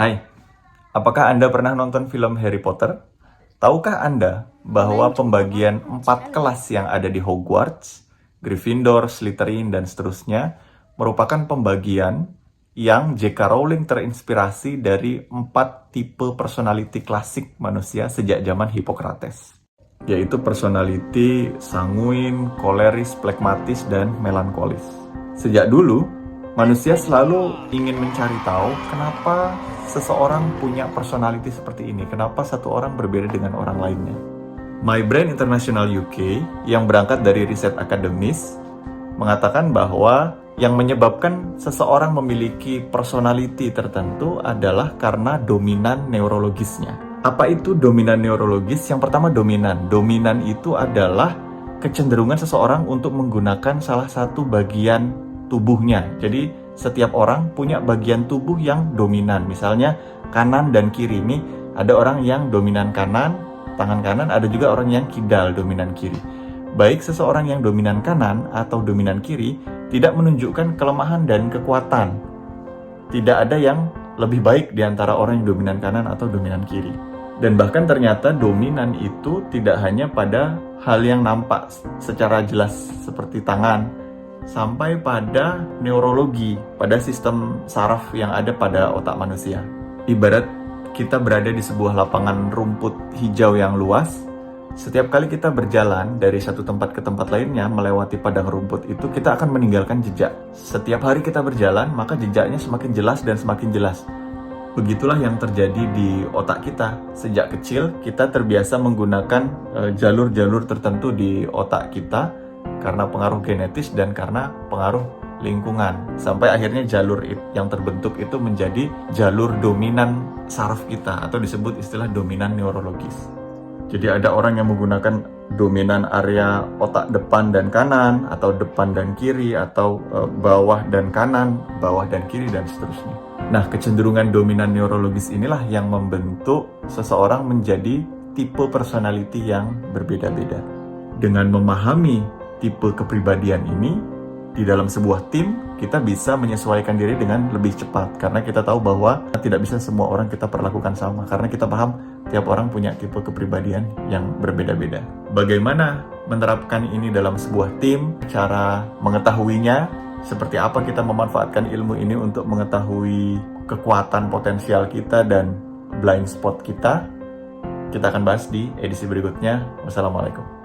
Hai, apakah Anda pernah nonton film Harry Potter? Tahukah Anda bahwa pembagian 4 kelas yang ada di Hogwarts, Gryffindor, Slytherin, dan seterusnya, merupakan pembagian yang J.K. Rowling terinspirasi dari 4 tipe personality klasik manusia sejak zaman Hippocrates, yaitu personality sanguin, koleris, plekmatis, dan melankolis. Sejak dulu, manusia selalu ingin mencari tahu kenapa seseorang punya personality seperti ini, kenapa satu orang berbeda dengan orang lainnya. My Brain International UK yang berangkat dari riset akademis mengatakan bahwa yang menyebabkan seseorang memiliki personality tertentu adalah karena dominan neurologisnya. Apa itu dominan neurologis? Yang pertama dominan. Dominan itu adalah kecenderungan seseorang untuk menggunakan salah satu bagian tubuhnya. Jadi setiap orang punya bagian tubuh yang dominan. Misalnya kanan dan kiri. Ini ada orang yang dominan kanan, tangan kanan, ada juga orang yang kidal dominan kiri. Baik seseorang yang dominan kanan atau dominan kiri tidak menunjukkan kelemahan dan kekuatan. Tidak ada yang lebih baik di antara orang yang dominan kanan atau dominan kiri. Dan bahkan ternyata dominan itu tidak hanya pada hal yang nampak secara jelas seperti tangan, sampai pada neurologi, pada sistem saraf yang ada pada otak manusia. Ibarat kita berada di sebuah lapangan rumput hijau yang luas, setiap kali kita berjalan dari satu tempat ke tempat lainnya melewati padang rumput itu, kita akan meninggalkan jejak. Setiap hari kita berjalan, maka jejaknya semakin jelas dan semakin jelas. Begitulah yang terjadi di otak kita. Sejak kecil, kita terbiasa menggunakan jalur-jalur tertentu di otak kita karena pengaruh genetis dan karena pengaruh lingkungan. Sampai akhirnya jalur yang terbentuk itu menjadi jalur dominan saraf kita, atau disebut istilah dominan neurologis. Jadi ada orang yang menggunakan dominan area otak depan dan kanan, atau depan dan kiri, atau bawah dan kanan, bawah dan kiri, dan seterusnya. Nah, kecenderungan dominan neurologis inilah yang membentuk seseorang menjadi tipe personality yang berbeda-beda. Dengan memahami tipe kepribadian ini, di dalam sebuah tim, kita bisa menyesuaikan diri dengan lebih cepat. Karena kita tahu bahwa tidak bisa semua orang kita perlakukan sama. Karena kita paham tiap orang punya tipe kepribadian yang berbeda-beda. Bagaimana menerapkan ini dalam sebuah tim, cara mengetahuinya, seperti apa kita memanfaatkan ilmu ini untuk mengetahui kekuatan potensial kita dan blind spot kita, kita akan bahas di edisi berikutnya. Wassalamualaikum.